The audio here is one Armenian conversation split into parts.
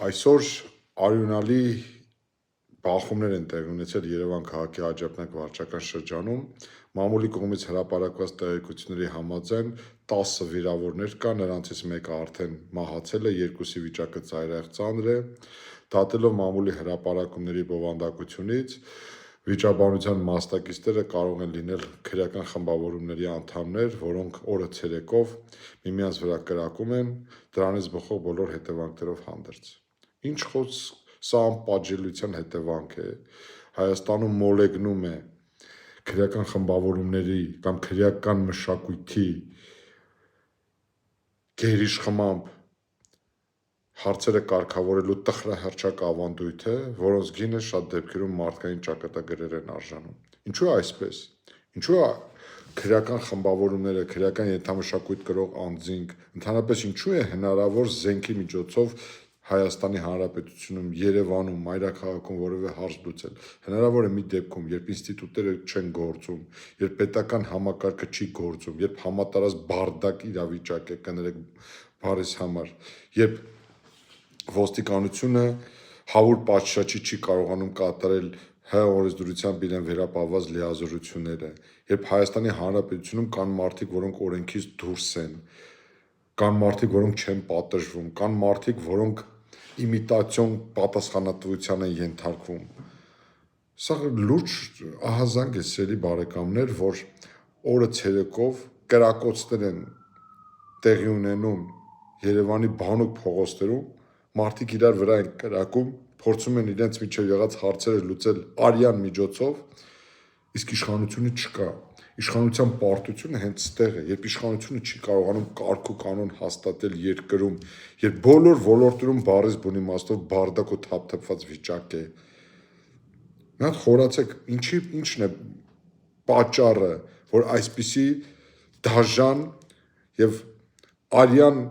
Այսօր արյունալի բախումներ են տեղի ունեցել Երևան քաղաքի Աջափնյակ վարչական շրջանում։ Մամուլի կողմից հրապարակված տեղեկությունների համաձայն 10 վիրավորներ կա, նրանցից մեկը արդեն մահացել է, երկուսի վիճակը ծայրահեղ ծանր է։ Դատելով մամուլի հրապարակումների բովանդակությունից, վիճաբանության մասնակիցները կարող են լինել քրեական խմբավորումների անդամներ, որոնք օրը ցերեկով միմյանց վրա կրակում են, դրանից բխող բոլոր հետևանքներով հանդերձ։ Ինչ սա անպատժելիության հետևանք է, Հայաստանում մոլեգնում է քրեական խմբավորումների կամ քրեական մշակույթի գերիշխմամբ հարցերը կարգավորելու տխրահռչակ ավանդույթ է, որոնց գինը շատ դեպքերում մարդկային ճակատագրեր են արժանում։ Ինչու է այսպես։ Ինչու է քրեական խմբավորումները, քրեական ենթամշակույթ կրող անձինք, ընդհանրապես ինչու է հնարավոր զենքի միջոցով Հայաստանի Հանրապետությունում, Երևանում, մայրաքաղաքում որևէ հարց լուծել։ Հնարավոր է մի դեպքում, երբ ինստիտուտները չեն գործում, երբ պետական համակարգը չի գործում, երբ համատարած բարդակ իրավիճակ է, կներեք բարիս համար, երբ ոստիկանությունը հավուր պատշաճի չի կարողանում կատարել ՀՀ օրենսդրությամբ իրեն վերապահված լիազորությունները, երբ Հայաստանի Հանրապետությունում կան մարդիկ, որոնք օրենքից դուրս են, կան մարդիկ, որոնք չեն պատժվում, կան մարդիկ, որոնք իմիտացիոն պատասխանատվության են ենթարկվում։ Սա լուրջ ահազանգ է, սիրելի բարեկամներ, որ օրը ցերեկով կրակոցներ են տեղի ունենում Երևանի բանուկ փողոցներում, մարդիկ իրար վրա են կրակում, փորձում են իրենց միջև եղած հարցերը լուծել արյան միջոցով, իսկ իշխանությունը չկա։ Իշխանության պարտությունը հենց ստեղ է, երբ իշխանությունը չի կարողանում կարգ ու կանոն հաստատել երկրում, երբ բոլոր ոլորտներում բառից բուն իմաստով բարդակ ու թափթփված վիճակ է։ Մի հատ խորացեք, ինչն է պատճառը, որ այսպիսի դաժան եւ արյան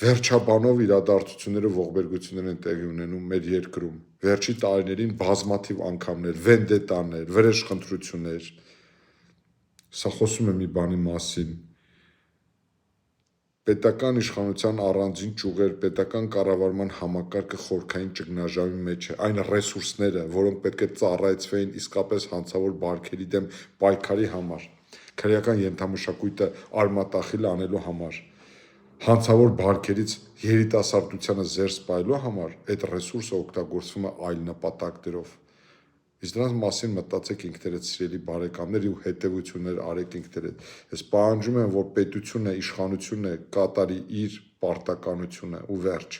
վերջաբանով իրադարձությունները ողբերգություններ են տեղի ունենում մեր երկրում։ Վերջի տարիներին բազմաթիվ անգամներ, վենդետաներ, վրեժխնդրություններ։ Սա խոսում է մի բանի մասին։ Պետական իշխանության առանձին ճյուղեր, պետական կառավարման համակարգը խորքային ճգնաժամի մեջ է, այն ռեսուրսները, որոնք պետք է ծառայեցվեին իսկապես հանցավոր բարքերի դեմ պայքարի համար, քրեական ենթամշակույթը արմատախիլ անելու համար, հանցավոր բարքերից երիտասարդությանը զերծ պահելու համար, այդ ռեսուրսը օգտագործվում է այլ նպատակներով։ Իսկ դրանց մասին մտածեք ինքներդ, սիրելի բարեկամներ, ու հետևություններ արեք ինքներդ։ Ես պահանջում եմ, որ պետությունը, իշխանությունը կատարի իր պարտականությունը ու վերջ։